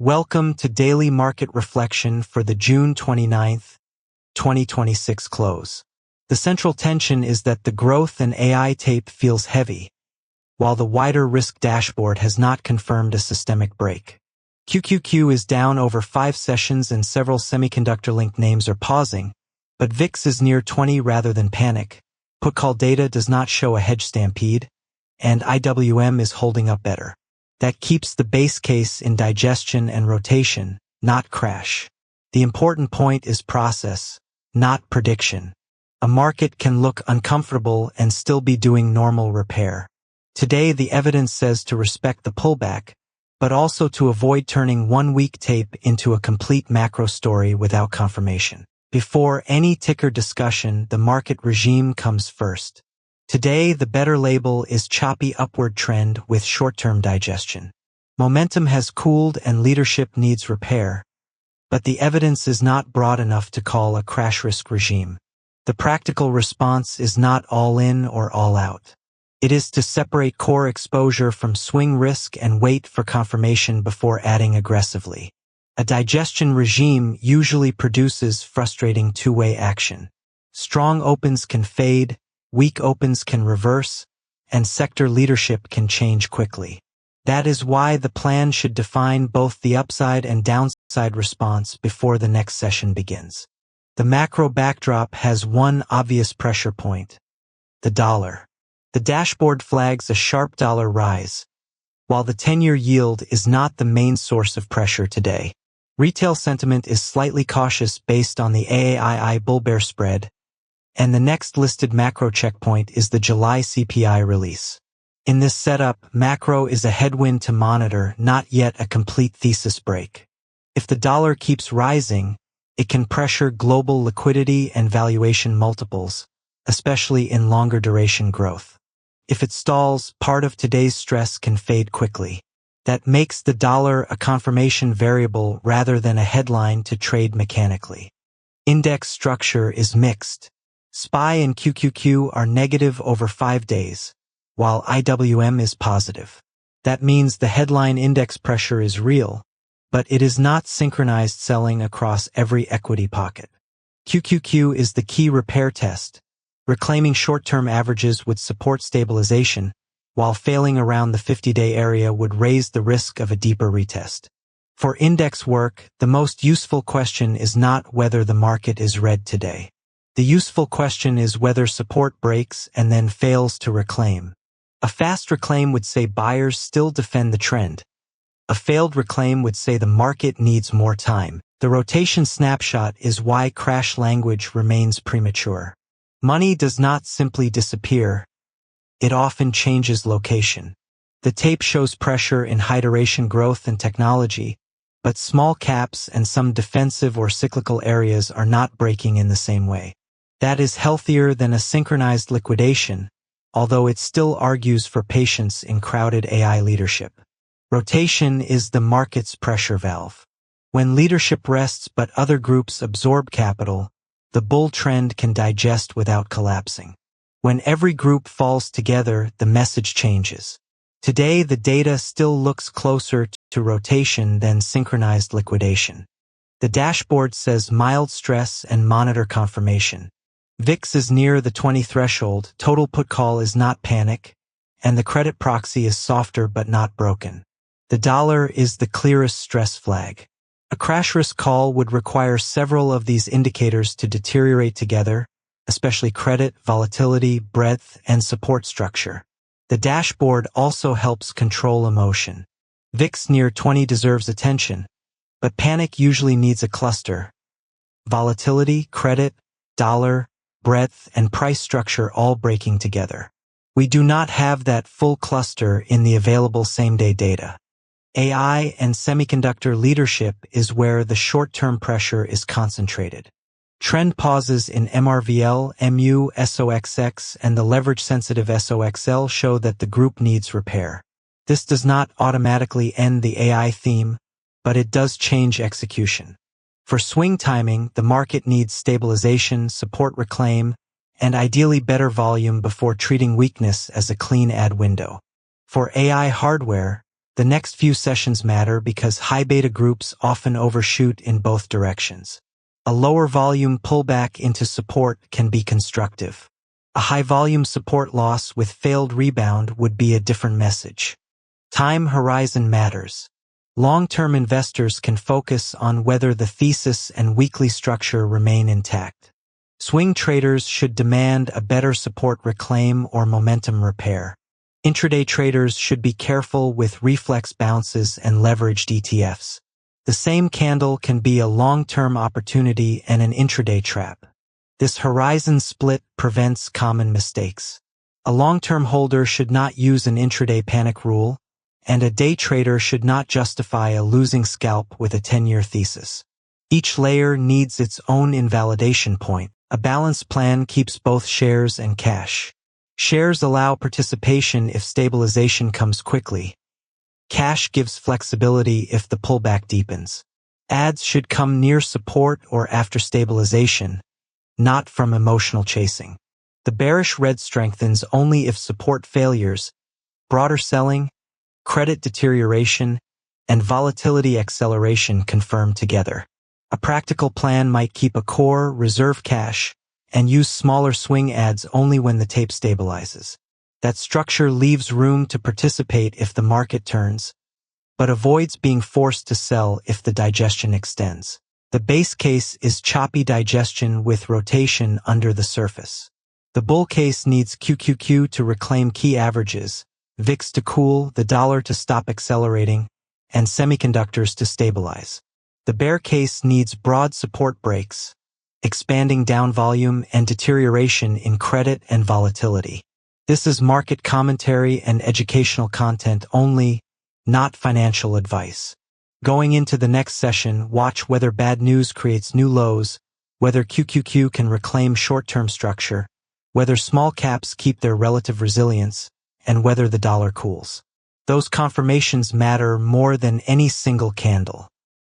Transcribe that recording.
Welcome to Daily Market Reflection for the June 29th, 2026 close. The central tension is that the growth and AI tape feels heavy, while the wider risk dashboard has not confirmed a systemic break. QQQ is down over 5 sessions and several semiconductor-linked names are pausing, but VIX is near 20 rather than panic. Put-call data does not show a hedge stampede, and IWM is holding up better. That keeps the base case in digestion and rotation, not crash. The important point is process, not prediction. A market can look uncomfortable and still be doing normal repair. Today the evidence says to respect the pullback, but also to avoid turning one-week tape into a complete macro story without confirmation. Before any ticker discussion, the market regime comes first. Today, the better label is choppy upward trend with short-term digestion. Momentum has cooled and leadership needs repair, but the evidence is not broad enough to call a crash risk regime. The practical response is not all in or all out. It is to separate core exposure from swing risk and wait for confirmation before adding aggressively. A digestion regime usually produces frustrating two-way action. Strong opens can fade, weak opens can reverse, and sector leadership can change quickly. That is why the plan should define both the upside and downside response before the next session begins. The macro backdrop has one obvious pressure point: the dollar. The dashboard flags a sharp dollar rise, while the 10-year yield is not the main source of pressure today. Retail sentiment is slightly cautious based on the AAII bull-bear spread, and the next listed macro checkpoint is the July CPI release. In this setup, macro is a headwind to monitor, not yet a complete thesis break. If the dollar keeps rising, it can pressure global liquidity and valuation multiples, especially in longer duration growth. If it stalls, part of today's stress can fade quickly. That makes the dollar a confirmation variable rather than a headline to trade mechanically. Index structure is mixed. SPY and QQQ are negative over 5 days, while IWM is positive. That means the headline index pressure is real, but it is not synchronized selling across every equity pocket. QQQ is the key repair test. Reclaiming short-term averages would support stabilization, while failing around the 50-day area would raise the risk of a deeper retest. For index work, the most useful question is not whether the market is red today. The useful question is whether support breaks and then fails to reclaim. A fast reclaim would say buyers still defend the trend. A failed reclaim would say the market needs more time. The rotation snapshot is why crash language remains premature. Money does not simply disappear. It often changes location. The tape shows pressure in high-duration growth and technology, but small caps and some defensive or cyclical areas are not breaking in the same way. That is healthier than a synchronized liquidation, although it still argues for patience in crowded AI leadership. Rotation is the market's pressure valve. When leadership rests but other groups absorb capital, the bull trend can digest without collapsing. When every group falls together, the message changes. Today, the data still looks closer to rotation than synchronized liquidation. The dashboard says mild stress and monitor confirmation. VIX is near the 20 threshold, total put call is not panic, and the credit proxy is softer but not broken. The dollar is the clearest stress flag. A crash risk call would require several of these indicators to deteriorate together, especially credit, volatility, breadth, and support structure. The dashboard also helps control emotion. VIX near 20 deserves attention, but panic usually needs a cluster. Volatility, credit, dollar, breadth, and price structure all breaking together. We do not have that full cluster in the available same-day data. AI and semiconductor leadership is where the short-term pressure is concentrated. Trend pauses in MRVL, MU, SOXX, and the leverage-sensitive SOXL show that the group needs repair. This does not automatically end the AI theme, but it does change execution. For swing timing, the market needs stabilization, support reclaim, and ideally better volume before treating weakness as a clean add window. For AI hardware, The next few sessions matter because high beta groups often overshoot in both directions. A lower volume pullback into support can be constructive. A high volume support loss with failed rebound would be a different message. Time horizon matters. Long-term investors can focus on whether the thesis and weekly structure remain intact. Swing traders should demand a better support reclaim or momentum repair. Intraday traders should be careful with reflex bounces and leveraged ETFs. The same candle can be a long-term opportunity and an intraday trap. This horizon split prevents common mistakes. A long-term holder should not use an intraday panic rule, and a day trader should not justify a losing scalp with a 10-year thesis. Each layer needs its own invalidation point. A balanced plan keeps both shares and cash. Shares allow participation if stabilization comes quickly. Cash gives flexibility if the pullback deepens. Ads should come near support or after stabilization, not from emotional chasing. The bearish red strengthens only if support failures, broader selling, credit deterioration, and volatility acceleration confirm together. A practical plan might keep a core, reserve cash, and use smaller swing ads only when the tape stabilizes. That structure leaves room to participate if the market turns, but avoids being forced to sell if the digestion extends. The base case is choppy digestion with rotation under the surface. The bull case needs QQQ to reclaim key averages, VIX to cool, the dollar to stop accelerating, and semiconductors to stabilize. The bear case needs broad support breaks, expanding down volume and deterioration in credit and volatility. This is market commentary and educational content only, not financial advice. Going into the next session, watch whether bad news creates new lows, whether QQQ can reclaim short-term structure, whether small caps keep their relative resilience, and whether the dollar cools. Those confirmations matter more than any single candle.